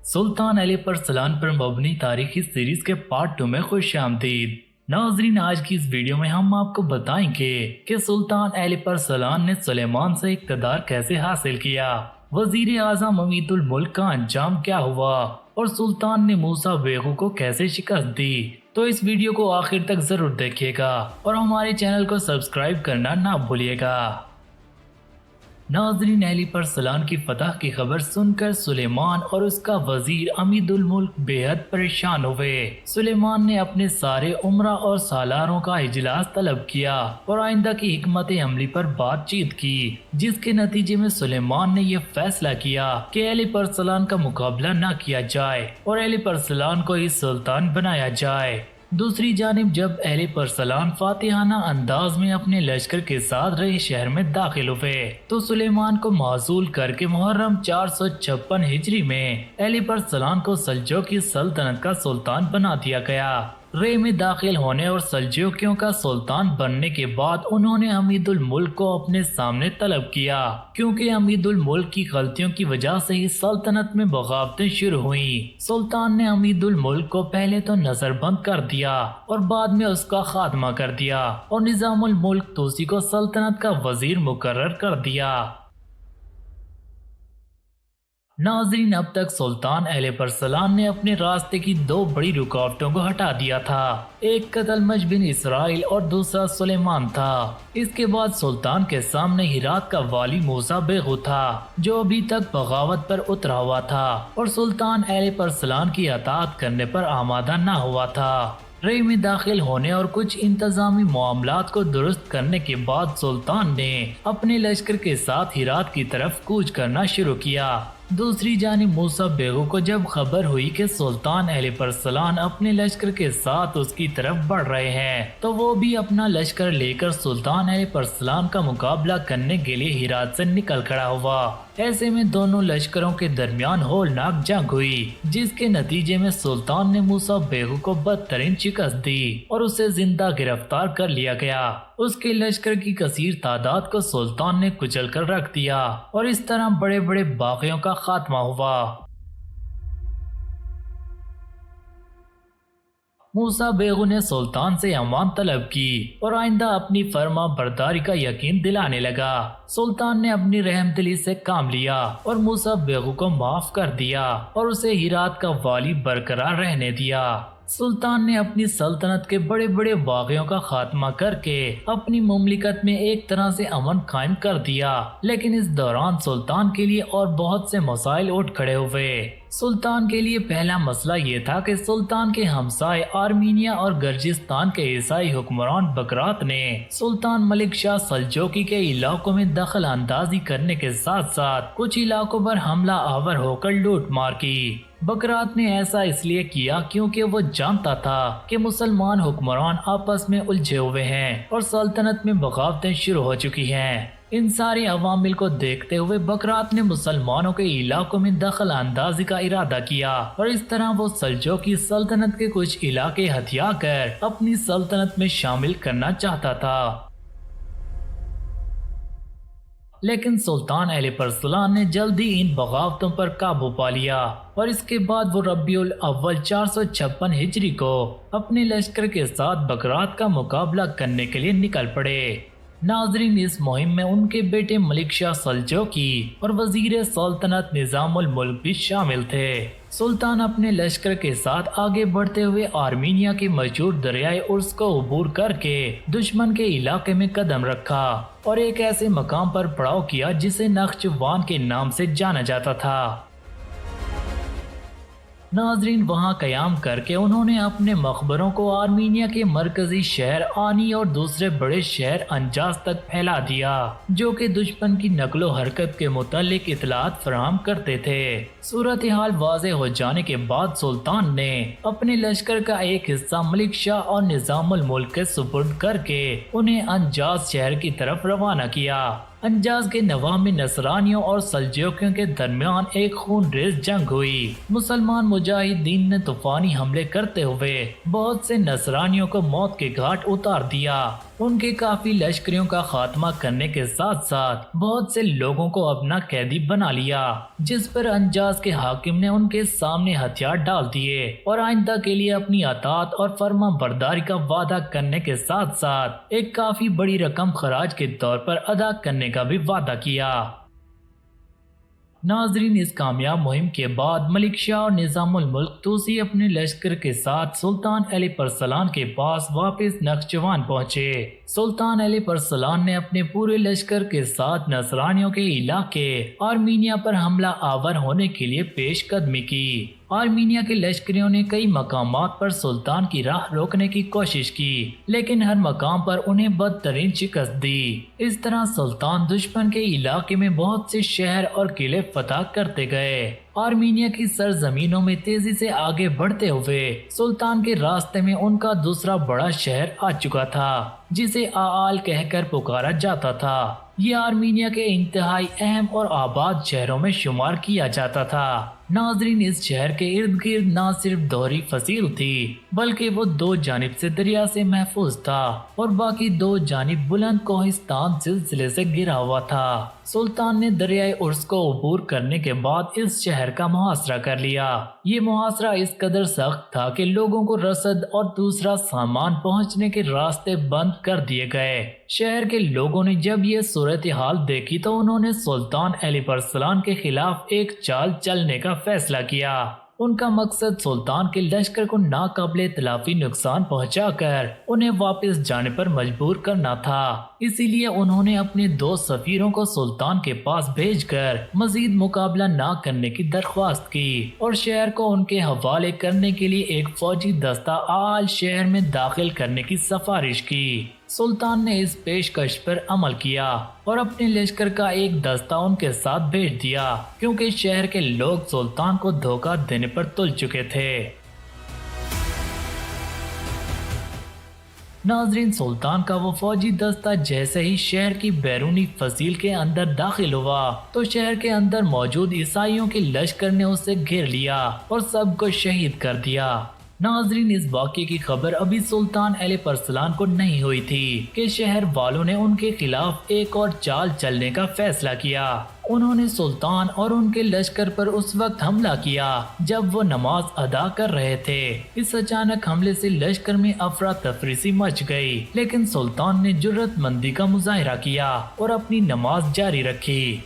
سلطان علی پرسلان پر مبنی تاریخی سیریز کے پارٹ 2 میں خوش آمدید۔ ناظرین، آج کی اس ویڈیو میں ہم آپ کو بتائیں گے کہ سلطان علی پرسلان نے سلیمان سے اقتدار کیسے حاصل کیا، وزیر اعظم امید الملک کا انجام کیا ہوا اور سلطان نے موسیٰ بیغو کو کیسے شکست دی۔ تو اس ویڈیو کو آخر تک ضرور دیکھیے گا اور ہمارے چینل کو سبسکرائب کرنا نہ بھولیے گا۔ ناظرین، علی پرسلان کی فتح کی خبر سن کر سلیمان اور اس کا وزیر امید الملک بے حد پریشان ہوئے۔ سلیمان نے اپنے سارے امراء اور سالاروں کا اجلاس طلب کیا اور آئندہ کی حکمت عملی پر بات چیت کی، جس کے نتیجے میں سلیمان نے یہ فیصلہ کیا کہ علی پرسلان کا مقابلہ نہ کیا جائے اور علی پرسلان کو ہی سلطان بنایا جائے۔ دوسری جانب جب علی پرسلان فاتحانہ انداز میں اپنے لشکر کے ساتھ رہے شہر میں داخل ہوئے تو سلیمان کو معزول کر کے محرم 456 ہجری میں علی پرسلان کو سلجوقی سلطنت کا سلطان بنا دیا گیا۔ رے میں داخل ہونے اور سلجوکیوں کا سلطان بننے کے بعد انہوں نے امید الملک کو اپنے سامنے طلب کیا، کیونکہ امید الملک کی غلطیوں کی وجہ سے ہی سلطنت میں بغاوتیں شروع ہوئیں۔ سلطان نے امید الملک کو پہلے تو نظر بند کر دیا اور بعد میں اس کا خاتمہ کر دیا اور نظام الملک توسی کو سلطنت کا وزیر مقرر کر دیا۔ ناظرین، اب تک سلطان علی پرسلان نے اپنے راستے کی 2 بڑی رکاوٹوں کو ہٹا دیا تھا، ایک قتلمج بن اسرائیل اور دوسرا سلیمان تھا۔ اس کے بعد سلطان کے سامنے ہرات کا والی موسیٰ بیغو تھا، جو ابھی تک بغاوت پر اترا ہوا تھا اور سلطان علی پرسلان کی اطاعت کرنے پر آمادہ نہ ہوا تھا۔ رے میں داخل ہونے اور کچھ انتظامی معاملات کو درست کرنے کے بعد سلطان نے اپنے لشکر کے ساتھ ہرات کی طرف کوچ کرنا شروع کیا۔ دوسری جانب موسیٰ بیغو کو جب خبر ہوئی کہ سلطان علی پرسلان اپنے لشکر کے ساتھ اس کی طرف بڑھ رہے ہیں تو وہ بھی اپنا لشکر لے کر سلطان علی پرسلان کا مقابلہ کرنے کے لیے ہرات سے نکل کھڑا ہوا۔ ایسے میں دونوں لشکروں کے درمیان ہولناک جنگ ہوئی، جس کے نتیجے میں سلطان نے موسیٰ بیغو کو بدترین شکست دی اور اسے زندہ گرفتار کر لیا گیا۔ اس کے لشکر کی کثیر تعداد کو سلطان نے کچل کر رکھ دیا اور اس طرح بڑے بڑے باغیوں کا خاتمہ ہوا۔ موسیٰ بیغو نے سلطان سے امان طلب کی اور آئندہ اپنی فرما برداری کا یقین دلانے لگا۔ سلطان نے اپنی رحم دلی سے کام لیا اور موسیٰ بیغو کو معاف کر دیا اور اسے ہرات کا والی برقرار رہنے دیا۔ سلطان نے اپنی سلطنت کے بڑے بڑے باغیوں کا خاتمہ کر کے اپنی مملکت میں ایک طرح سے امن قائم کر دیا، لیکن اس دوران سلطان کے لیے اور بہت سے مسائل اٹھ کھڑے ہوئے۔ سلطان کے لیے پہلا مسئلہ یہ تھا کہ سلطان کے ہمسائے آرمینیا اور گرجستان کے عیسائی حکمران بکرات نے سلطان ملک شاہ سلجوقی کے علاقوں میں دخل اندازی کرنے کے ساتھ ساتھ کچھ علاقوں پر حملہ آور ہو کر لوٹ مار کی۔ بکرات نے ایسا اس لیے کیا کیونکہ وہ جانتا تھا کہ مسلمان حکمران آپس میں الجھے ہوئے ہیں اور سلطنت میں بغاوتیں شروع ہو چکی ہیں۔ ان سارے عوامل کو دیکھتے ہوئے بکرات نے مسلمانوں کے علاقوں میں دخل اندازی کا ارادہ کیا اور اس طرح وہ سلجوقی سلطنت کے کچھ علاقے ہتھیا کر اپنی سلطنت میں شامل کرنا چاہتا تھا۔ لیکن سلطان علی پرسلان نے جلدی ان بغاوتوں پر قابو پا لیا اور اس کے بعد وہ ربیع الاول 456 ہجری کو اپنے لشکر کے ساتھ بکرات کا مقابلہ کرنے کے لیے نکل پڑے۔ ناظرین، اس مہم میں ان کے بیٹے ملک شاہ سلجوقی اور وزیر سلطنت نظام الملک بھی شامل تھے۔ سلطان اپنے لشکر کے ساتھ آگے بڑھتے ہوئے آرمینیا کے مشہور دریائے ارس کو عبور کر کے دشمن کے علاقے میں قدم رکھا اور ایک ایسے مقام پر پڑاؤ کیا جسے نخچوان کے نام سے جانا جاتا تھا۔ ناظرین، وہاں قیام کر کے انہوں نے اپنے مقبروں کو آرمینیا کے مرکزی شہر آنی اور دوسرے بڑے شہر انجاز تک پھیلا دیا، جو کہ دشمن کی نقل و حرکت کے متعلق اطلاعات فراہم کرتے تھے۔ صورتحال واضح ہو جانے کے بعد سلطان نے اپنے لشکر کا ایک حصہ ملک شاہ اور نظام الملک کے سپرد کر کے انہیں انجاز شہر کی طرف روانہ کیا۔ انجاز کے نواح میں نصرانیوں اور سلجوکیوں کے درمیان ایک خون ریز جنگ ہوئی۔ مسلمان مجاہدین نے طوفانی حملے کرتے ہوئے بہت سے نصرانیوں کو موت کے گھاٹ اتار دیا ان کے کافی لشکریوں کا خاتمہ کرنے کے ساتھ ساتھ بہت سے لوگوں کو اپنا قیدی بنا لیا، جس پر انجاز کے حاکم نے ان کے سامنے ہتھیار ڈال دیے اور آئندہ کے لیے اپنی اطاعت اور فرما برداری کا وعدہ کرنے کے ساتھ ساتھ ایک کافی بڑی رقم خراج کے طور پر ادا کرنے کا بھی وعدہ کیا۔ ناظرین، اس کامیاب مہم کے بعد ملک شاہ اور نظام الملک توسی اپنے لشکر کے ساتھ سلطان علی پرسلان کے پاس واپس نخچوان پہنچے۔ سلطان علی پرسلان نے اپنے پورے لشکر کے ساتھ نصرانیوں کے علاقے آرمینیا پر حملہ آور ہونے کے لیے پیش قدمی کی۔ آرمینیا کے لشکریوں نے کئی مقامات پر سلطان کی راہ روکنے کی کوشش کی، لیکن ہر مقام پر انہیں بدترین شکست دی۔ اس طرح سلطان دشمن کے علاقے میں بہت سے شہر اور قلعے فتح کرتے گئے۔ آرمینیا کی سرزمینوں میں تیزی سے آگے بڑھتے ہوئے سلطان کے راستے میں ان کا دوسرا بڑا شہر آ چکا تھا، جسے آل کہہ کر پکارا جاتا تھا۔ یہ آرمینیا کے انتہائی اہم اور آباد شہروں میں شمار کیا جاتا تھا۔ ناظرین، اس شہر کے ارد گرد نہ صرف دوہری فصیل تھی، بلکہ وہ دو جانب سے دریا سے محفوظ تھا اور باقی دو جانب بلند کوہستان سلسلے سے گھرا ہوا تھا۔ سلطان نے دریائے ارس کو عبور کرنے کے بعد اس شہر کا محاصرہ کر لیا۔ یہ محاصرہ اس قدر سخت تھا کہ لوگوں کو رسد اور دوسرا سامان پہنچنے کے راستے بند کر دیے گئے۔ شہر کے لوگوں نے جب یہ صورتحال دیکھی تو انہوں نے سلطان علی پرسلان کے خلاف ایک چال چلنے کا فیصلہ کیا۔ ان کا مقصد سلطان کے لشکر کو ناقابل تلافی نقصان پہنچا کر انہیں واپس جانے پر مجبور کرنا تھا۔ اسی لیے انہوں نے اپنے دو سفیروں کو سلطان کے پاس بھیج کر مزید مقابلہ نہ کرنے کی درخواست کی اور شہر کو ان کے حوالے کرنے کے لیے ایک فوجی دستہ آل شہر میں داخل کرنے کی سفارش کی۔ سلطان نے اس پیشکش پر عمل کیا اور اپنے لشکر کا ایک دستہ ان کے ساتھ بھیج دیا، کیونکہ شہر کے لوگ سلطان کو دھوکہ دینے پر تل چکے تھے۔ ناظرین، سلطان کا وہ فوجی دستہ جیسے ہی شہر کی بیرونی فصیل کے اندر داخل ہوا تو شہر کے اندر موجود عیسائیوں کے لشکر نے اسے گھیر لیا اور سب کو شہید کر دیا۔ ناظرین، اس واقعے کی خبر ابھی سلطان علی پرسلان کو نہیں ہوئی تھی کہ شہر والوں نے ان کے خلاف ایک اور چال چلنے کا فیصلہ کیا۔ انہوں نے سلطان اور ان کے لشکر پر اس وقت حملہ کیا جب وہ نماز ادا کر رہے تھے۔ اس اچانک حملے سے لشکر میں افراتفری سی مچ گئی، لیکن سلطان نے جرأت مندی کا مظاہرہ کیا اور اپنی نماز جاری رکھی۔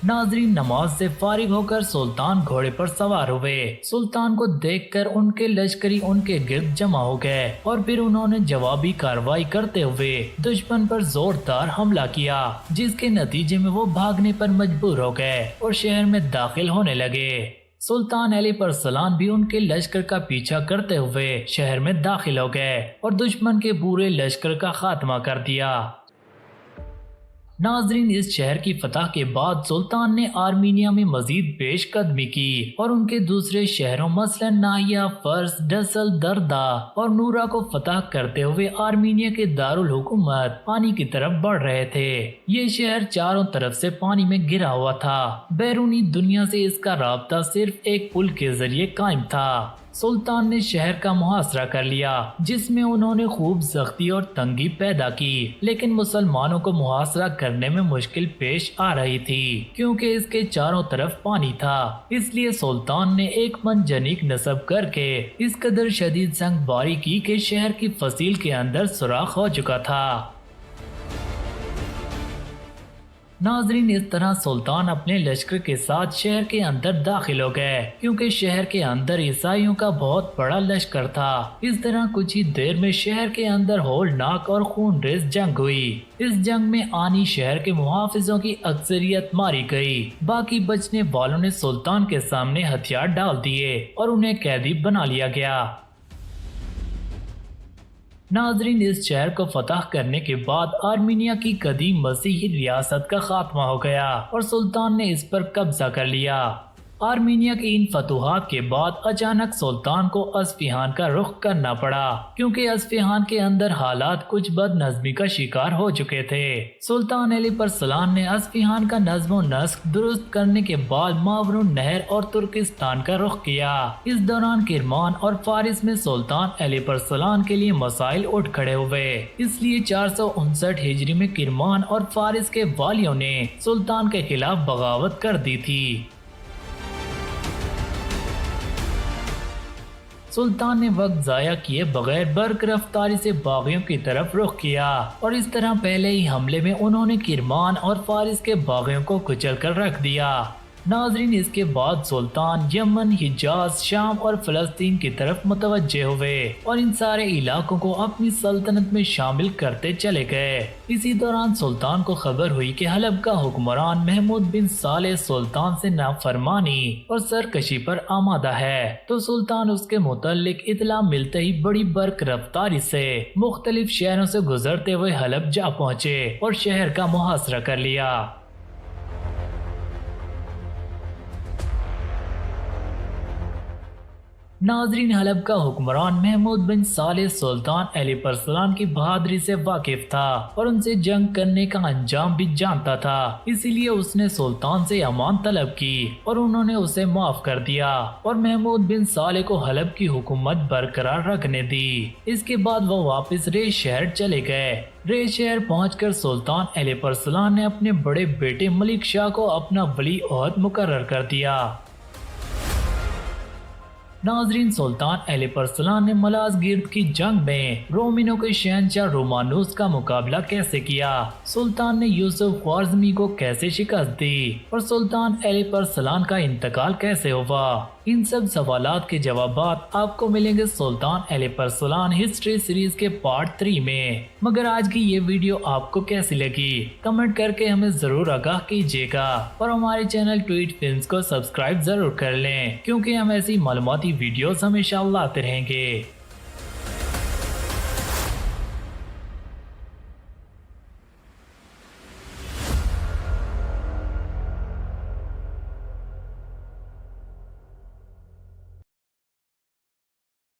ناظرین، نماز سے فارغ ہو کر سلطان گھوڑے پر سوار ہوئے۔ سلطان کو دیکھ کر ان کے لشکری ان کے گرد جمع ہو گئے اور پھر انہوں نے جوابی کارروائی کرتے ہوئے دشمن پر زوردار حملہ کیا، جس کے نتیجے میں وہ بھاگنے پر مجبور ہو گئے اور شہر میں داخل ہونے لگے۔ سلطان علی پرسلان بھی ان کے لشکر کا پیچھا کرتے ہوئے شہر میں داخل ہو گئے اور دشمن کے پورے لشکر کا خاتمہ کر دیا۔ ناظرین، اس شہر کی فتح کے بعد سلطان نے آرمینیا میں مزید پیش قدمی کی اور ان کے دوسرے شہروں مثلا ناہیا، فرس، ڈسل، دردا اور نورا کو فتح کرتے ہوئے آرمینیا کے دارالحکومت پانی کی طرف بڑھ رہے تھے۔ یہ شہر چاروں طرف سے پانی میں گھرا ہوا تھا۔ بیرونی دنیا سے اس کا رابطہ صرف ایک پل کے ذریعے قائم تھا۔ سلطان نے شہر کا محاصرہ کر لیا، جس میں انہوں نے خوب سختی اور تنگی پیدا کی، لیکن مسلمانوں کو محاصرہ کرنے میں مشکل پیش آ رہی تھی کیونکہ اس کے چاروں طرف پانی تھا۔ اس لیے سلطان نے ایک منجنیق نصب کر کے اس قدر شدید سنگ باری کی کہ شہر کی فصیل کے اندر سوراخ ہو چکا تھا۔ ناظرین، اس طرح سلطان اپنے لشکر کے ساتھ شہر کے اندر داخل ہو گئے کیونکہ شہر کے اندر عیسائیوں کا بہت بڑا لشکر تھا۔ اس طرح کچھ ہی دیر میں شہر کے اندر ہولناک اور خون ریز جنگ ہوئی۔ اس جنگ میں آنی شہر کے محافظوں کی اکثریت ماری گئی، باقی بچنے والوں نے سلطان کے سامنے ہتھیار ڈال دیے اور انہیں قیدی بنا لیا گیا۔ ناظرین، اس شہر کو فتح کرنے کے بعد آرمینیا کی قدیم مسیحی ریاست کا خاتمہ ہو گیا اور سلطان نے اس پر قبضہ کر لیا۔ آرمینیا کی ان فتوحات کے بعد اچانک سلطان کو اصفہان کا رخ کرنا پڑا کیونکہ اصفہان کے اندر حالات کچھ بد نظمی کا شکار ہو چکے تھے۔ سلطان علیپ السلام نے اصفہان کا نظم و نسق درست کرنے کے بعد ماورون نہر اور ترکستان کا رخ کیا۔ اس دوران کرمان اور فارس میں سلطان علیپ السلام کے لیے مسائل اٹھ کھڑے ہوئے، اس لیے 459 ہجری میں کرمان اور فارس کے والیوں نے سلطان کے خلاف بغاوت کر دی تھی۔ سلطان نے وقت ضائع کیے بغیر برق رفتاری سے باغیوں کی طرف رخ کیا اور اس طرح پہلے ہی حملے میں انہوں نے کرمان اور فارس کے باغیوں کو کچل کر رکھ دیا۔ ناظرین، اس کے بعد سلطان یمن، حجاز، شام اور فلسطین کی طرف متوجہ ہوئے اور ان سارے علاقوں کو اپنی سلطنت میں شامل کرتے چلے گئے۔ اسی دوران سلطان کو خبر ہوئی کہ حلب کا حکمران محمود بن صالح سلطان سے نافرمانی اور سرکشی پر آمادہ ہے، تو سلطان اس کے متعلق اطلاع ملتے ہی بڑی برق رفتاری سے مختلف شہروں سے گزرتے ہوئے حلب جا پہنچے اور شہر کا محاصرہ کر لیا۔ ناظرین، حلب کا حکمران محمود بن صالح سلطان علیپ السلام کی بہادری سے واقف تھا اور ان سے جنگ کرنے کا انجام بھی جانتا تھا، اسی لیے اس نے سلطان سے امان طلب کی اور انہوں نے اسے معاف کر دیا اور محمود بن صالح کو حلب کی حکومت برقرار رکھنے دی۔ اس کے بعد وہ واپس ریش شہر چلے گئے۔ ریش شہر پہنچ کر سلطان علیپ السلام نے اپنے بڑے بیٹے ملک شاہ کو اپنا ولی عہد مقرر کر دیا۔ ناظرین، سلطان علیپ السلام نے ملازگرد کی جنگ میں رومینوں کے شہنشاہ رومانوس کا مقابلہ کیسے کیا، سلطان نے یوسف خوارزمی کو کیسے شکست دی اور سلطان علیپ السلام کا انتقال کیسے ہوا، ان سب سوالات کے جوابات آپ کو ملیں گے سلطان علیپ السلام ہسٹری سیریز کے پارٹ 3 میں۔ مگر آج کی یہ ویڈیو آپ کو کیسی لگی کمنٹ کر کے ہمیں ضرور آگاہ کیجیے گا اور ہمارے چینل ٹویٹ فلمز کو سبسکرائب ضرور کر لیں کیونکہ ہم ایسی معلوماتی ویڈیوز ہمیشہ لاتے رہیں گے۔